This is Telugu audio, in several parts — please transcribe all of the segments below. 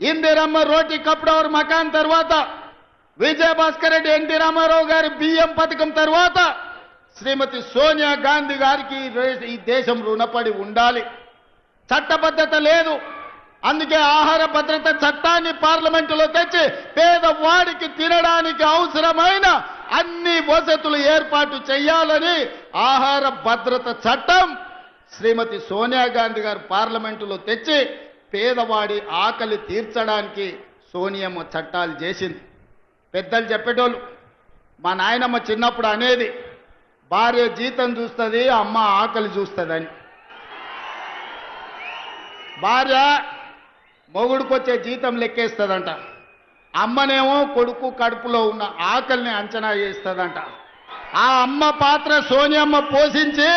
ఇందిరమ్మ రోటీ కప్డా और మకాన్ తర్వాత విజయభాస్కర్ రెడ్డి ఎన్టీ రామారావు గారి బియ్యం పథకం తర్వాత శ్రీమతి సోనియా గాంధీ గారికి ఈ దేశం రుణపడి ఉండాలి. చట్టబద్ధత లేదు. అందుకే ఆహార భద్రత చట్టాన్ని పార్లమెంటులో తెచ్చి పేదవాడికి తినడానికి అవసరమైన అన్ని వసతులు ఏర్పాటు చేయాలని ఆహార భద్రత చట్టం శ్రీమతి సోనియా గాంధీ గారు పార్లమెంటులో తెచ్చి పేదవాడి ఆకలి తీర్చడానికి సోనియమ్మ చట్టాలు చేసింది. పెద్దలు చెప్పేటోళ్ళు మా నాయనమ్మ చిన్నప్పుడు అనేది భార్య జీతం చూస్తుంది, అమ్మ ఆకలి చూస్తుందని. భార్య మొగుడుకొచ్చే జీతం లెక్కేస్తుందంట, అమ్మనేమో కొడుకు కడుపులో ఉన్న ఆకలిని అంచనా చేస్తుందంట. ఆ అమ్మ పాత్ర సోనియమ్మ పోషించి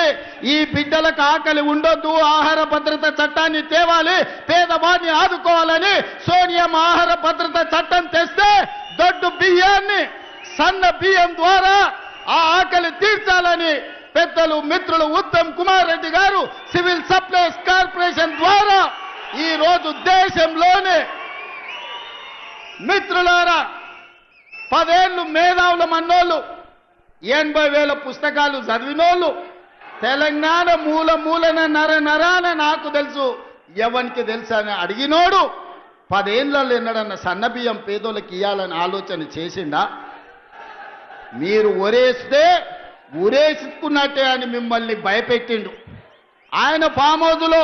ఈ బిడ్డలకు ఆకలి ఉండొద్దు, ఆహార భద్రత చట్టాన్ని తేవాలి, పేదవాడిని ఆదుకోవాలని సోనియమ్మ ఆహార భద్రత చట్టం తెస్తే దొడ్డు బియ్యాన్ని సన్న బియ్యం ద్వారా ఆ ఆకలి తీర్చాలని పెద్దలు మిత్రులు ఉత్తమ్ కుమార్ రెడ్డి గారు సివిల్ సప్లైస్ కార్పొరేషన్ ద్వారా ఈ రోజు దేశంలోనే మిత్రులారా 10 ఏళ్ళు మేధావుల మన్నోళ్ళు 80,000 పుస్తకాలు చదివినోళ్ళు తెలంగాణ మూల మూలన నరాన నాకు తెలుసు ఎవరికి తెలుసు అని అడిగినోడు 10 ఏళ్ళలో ఎన్నడన్న సన్నబియ్యం పేదోళ్ళకి ఇవ్వాలని ఆలోచన చేసిండా? మీరు ఒరేస్తే ఉరేసుకున్నట్టే అని మిమ్మల్ని భయపెట్టిండు. ఆయన ఫామ్ హౌస్లో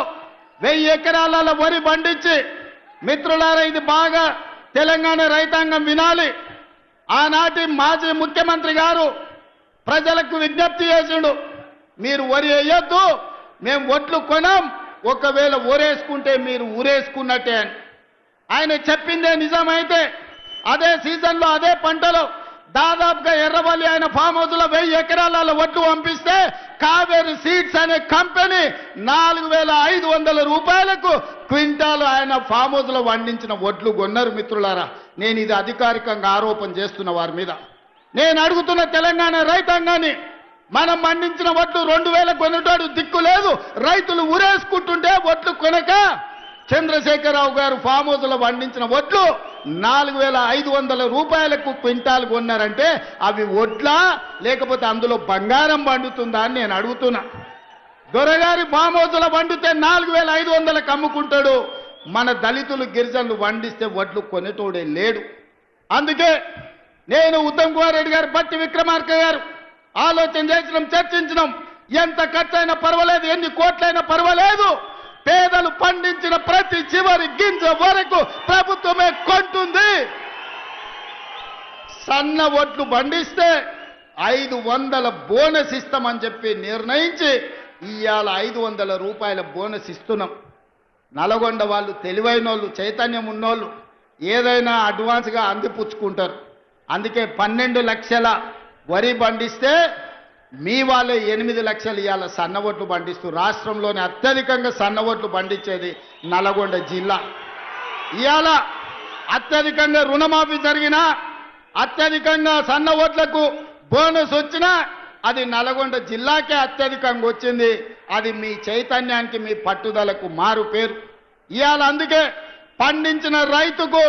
1000 ఎకరాల వరి పండించి మిత్రులారా ఇది బాగా తెలంగాణ రైతాంగం వినాలి. ఆనాటి మాజీ ముఖ్యమంత్రి గారు ప్రజలకు విజ్ఞప్తి చేసిండు, మీరు వరి వేయొద్దు, మేము ఒట్లు కొనం, ఒకవేళ ఊరేసుకుంటే మీరు ఊరేసుకున్నట్టే అని. ఆయన చెప్పిందే నిజమైతే అదే సీజన్లో అదే పంటలో దాదాపుగా ఎర్రవల్లి ఆయన ఫామ్ హౌస్లో 1000 ఎకరాల ఒట్లు పంపిస్తే కావేరి సీడ్స్ అనే కంపెనీ 4,500 రూపాయలకు క్వింటాలు ఆయన ఫామ్ హౌస్లో వండించిన ఒట్లు కొన్నారు. మిత్రులారా, నేను ఇది అధికారికంగా ఆరోపణ చేస్తున్న వారి మీద. నేను అడుగుతున్న తెలంగాణ రైతాంగాన్ని, మనం పండించిన ఒట్లు 2,000 కొనేటోడు దిక్కు లేదు, రైతులు ఉరేసుకుంటుంటే ఒట్లు కొనక చంద్రశేఖరరావు గారు ఫామ్ హౌస్లో పండించిన ఒట్లు 4,500 రూపాయలకు క్వింటాల్ కొన్నారంటే అవి ఒట్లా లేకపోతే అందులో బంగారం పండుతుందా అని నేను అడుగుతున్నా. దొరగారి ఫామ్ హౌస్లో పండితే 4,500లకు అమ్ముకుంటాడు, మన దళితులు గిరిజనులు పండిస్తే వడ్లు కొనేటోడే లేడు. అందుకే నేను ఉత్తమ్ కుమార్ రెడ్డి గారు, బట్టి విక్రమార్క గారు ఆలోచన చేసినాం, చర్చించినాం. ఎంత ఖర్చైనా పర్వాలేదు, ఎన్ని కోట్లైనా పర్వాలేదు, పేదలు పండించిన ప్రతి చివరి గింజ వరకు ప్రభుత్వమే కొంటుంది. సన్న ఒట్లు పండిస్తే 500 బోనస్ ఇస్తామని చెప్పి నిర్ణయించి ఇవాళ 500 రూపాయల బోనస్ ఇస్తున్నాం. నల్గొండ వాళ్ళు తెలివైన వాళ్ళు, చైతన్యం ఉన్నోళ్ళు ఏదైనా అడ్వాన్స్గా అందిపుచ్చుకుంటారు. అందుకే 12 లక్షల వరి పండిస్తే మీ వాళ్ళే 8 లక్షలు ఇవాళ సన్న ఒట్లు పండిస్తూ రాష్ట్రంలోనే అత్యధికంగా సన్న ఒట్లు పండించేది నల్గొండ జిల్లా. ఇవాళ అత్యధికంగా రుణమాఫీ జరిగినా, అత్యధికంగా సన్న ఓట్లకు బోనస్ వచ్చినా అది నల్గొండ జిల్లాకే అత్యధికంగా వచ్చింది. అది మీ చైతన్యానికి, మీ పట్టుదలకు మారు పేరు. ఇవాళ అందుకే పండించిన రైతుకు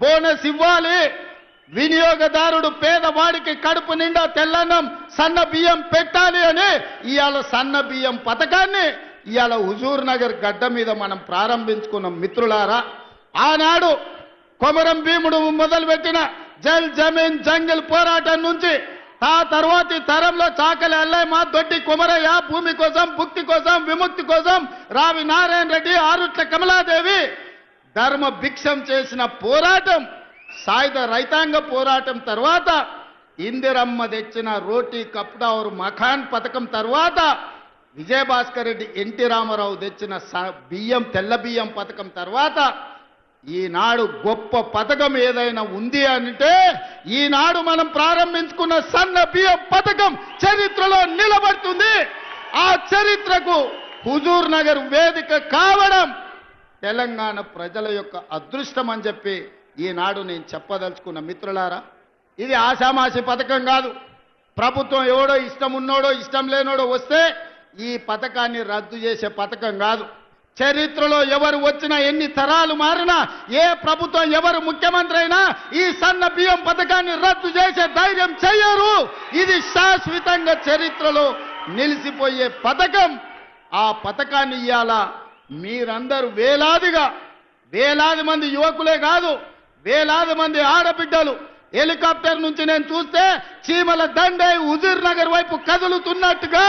బోనస్ ఇవ్వాలి, వినియోగదారుడు పేదవాడికి కడుపు నిండా తెల్లన్నం సన్న బియ్యం పెట్టాలి అని ఇవాళ సన్న బియ్యం పథకాన్ని ఇవాళ హుజూర్ నగర్ గడ్డ మీద మనం ప్రారంభించుకున్నాం. మిత్రులారా, ఆనాడు కొమరం భీముడు మొదలుపెట్టిన జల్ జమీన్ జంగిల్ పోరాటం నుంచి ఆ తర్వాతి తరంలో చాకలి అల్లయ్య, దొడ్డి కుమరయ్య భూమి కోసం, భుక్తి కోసం, విముక్తి కోసం రావి నారాయణ రెడ్డి, ఆరుట్ల కమలాదేవి ధర్మ భిక్షం చేసిన పోరాటం, సాయుధ రైతాంగ పోరాటం తర్వాత ఇందిరమ్మ తెచ్చిన రోటీ కప్డా और మఖాన్ పథకం తర్వాత విజయభాస్కర్ రెడ్డి, ఎన్టీ రామారావు తెచ్చిన బియ్యం తెల్ల బియ్యం పథకం తర్వాత ఈనాడు గొప్ప పథకం ఏదైనా ఉంది అంటే ఈనాడు మనం ప్రారంభించుకున్న సన్న బియ్యం పథకం చరిత్రలో నిలబడుతుంది. ఆ చరిత్రకు హుజూర్ నగర్ వేదిక కావడం తెలంగాణ ప్రజల యొక్క అదృష్టం అని చెప్పి ఈనాడు నేను చెప్పదలుచుకున్న. మిత్రులారా, ఇది ఆషామాషి పథకం కాదు. ప్రభుత్వం ఎవడో ఇష్టం ఉన్నోడో ఇష్టం లేనోడో వస్తే ఈ పథకాన్ని రద్దు చేసే పథకం కాదు. చరిత్రలో ఎవరు వచ్చినా, ఎన్ని తరాలు మారినా, ఏ ప్రభుత్వం ఎవరు ముఖ్యమంత్రి అయినా ఈ సన్న బియ్యం పథకాన్ని రద్దు చేసే ధైర్యం చెయ్యరు. ఇది శాశ్వతంగా చరిత్రలో నిలిచిపోయే పథకం. ఆ పథకాన్ని ఇయ్యాల మీరందరూ వేలాది మంది యువకులే కాదు, వేలాది మంది ఆడబిడ్డలు హెలికాప్టర్ నుంచి నేను చూస్తే చీమల దండే హుజూర్ నగర్ వైపు కదులుతున్నట్టుగా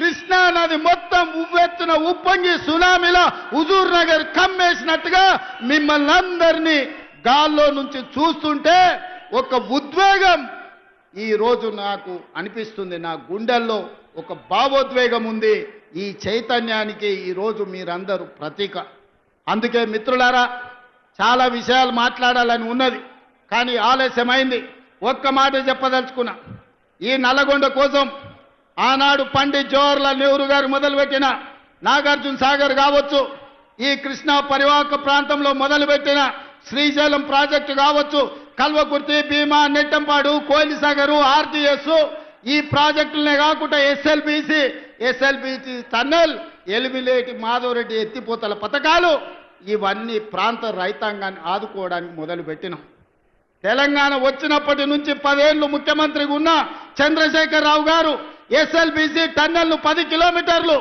కృష్ణా నది మొత్తం ఉవ్వెత్తున ఉప్పొంగి సునామీలో హుజూర్ నగర్ కమ్మేసినట్టుగా మిమ్మల్ని అందరినీ గాల్లో నుంచి చూస్తుంటే ఒక ఉద్వేగం ఈ రోజు నాకు అనిపిస్తుంది. నా గుండెల్లో ఒక భావోద్వేగం ఉంది. ఈ చైతన్యానికి ఈ రోజు మీరందరూ ప్రతీక. అందుకే మిత్రులారా, చాలా విషయాలు మాట్లాడాలని ఉన్నది, కానీ ఆలస్యమైంది. ఒక్క మాట చెప్పదలుచుకున్నా. ఈ నల్లగొండ కోసం ఆనాడు పండిత్ జవహర్లాల్ నెహ్రూ గారు మొదలుపెట్టిన నాగార్జున సాగర్ కావచ్చు, ఈ కృష్ణా పరివాహక ప్రాంతంలో మొదలుపెట్టిన శ్రీశైలం ప్రాజెక్టు కావచ్చు, కల్వకుర్తి, భీమా, నెట్టంపాడు, కోయిలసాగరు, ఆర్టీఎస్, ఈ ప్రాజెక్టులనే కాకుండా ఎస్ఎల్బిసి టన్నెల్, ఎలిమిలేటి మాధవరెడ్డి ఎత్తిపోతల పథకాలు, ఇవన్నీ ప్రాంత రైతాంగాన్ని ఆదుకోవడానికి మొదలుపెట్టినాం. తెలంగాణ వచ్చినప్పటి నుంచి 10 ఏళ్లు ముఖ్యమంత్రిగా ఉన్న చంద్రశేఖరరావు గారు ఎస్ఎల్బిసి టన్నెల్ను 10 కిలోమీటర్లు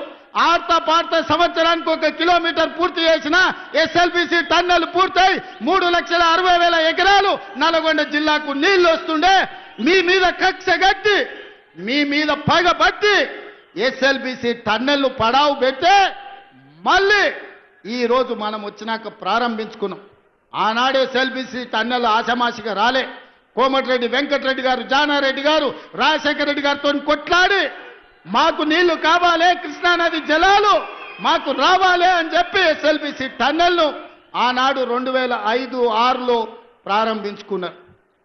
ఆర్తా పార్తా సంవత్సరానికి 1 కిలోమీటర్ పూర్తి చేసిన ఎస్ఎల్బిసి టన్నెల్ పూర్తయి 3,60,000 ఎకరాలు నల్గొండ జిల్లాకు నీళ్లు వస్తుండే మీ మీద కక్ష గట్టి, మీ మీద పగబట్టి ఎస్ఎల్బిసి టన్నెల్ను పడావు పెట్టే మళ్ళీ ఈ రోజు మనం వచ్చినాక ప్రారంభించుకున్నాం. ఆనాడే ఎస్ఎల్బిసి టన్నెల్ ఆషమాషిగా రాలే. కోమటిరెడ్డి వెంకటరెడ్డి గారు, జానారెడ్డి గారు, రాజశేఖర రెడ్డి గారితో కొట్లాడి మాకు నీళ్లు కావాలి, కృష్ణానది జలాలు మాకు రావాలి అని చెప్పి ఎస్ఎల్బిసి టన్నెల్ను ఆనాడు 2005-6లో ప్రారంభించుకున్నారు.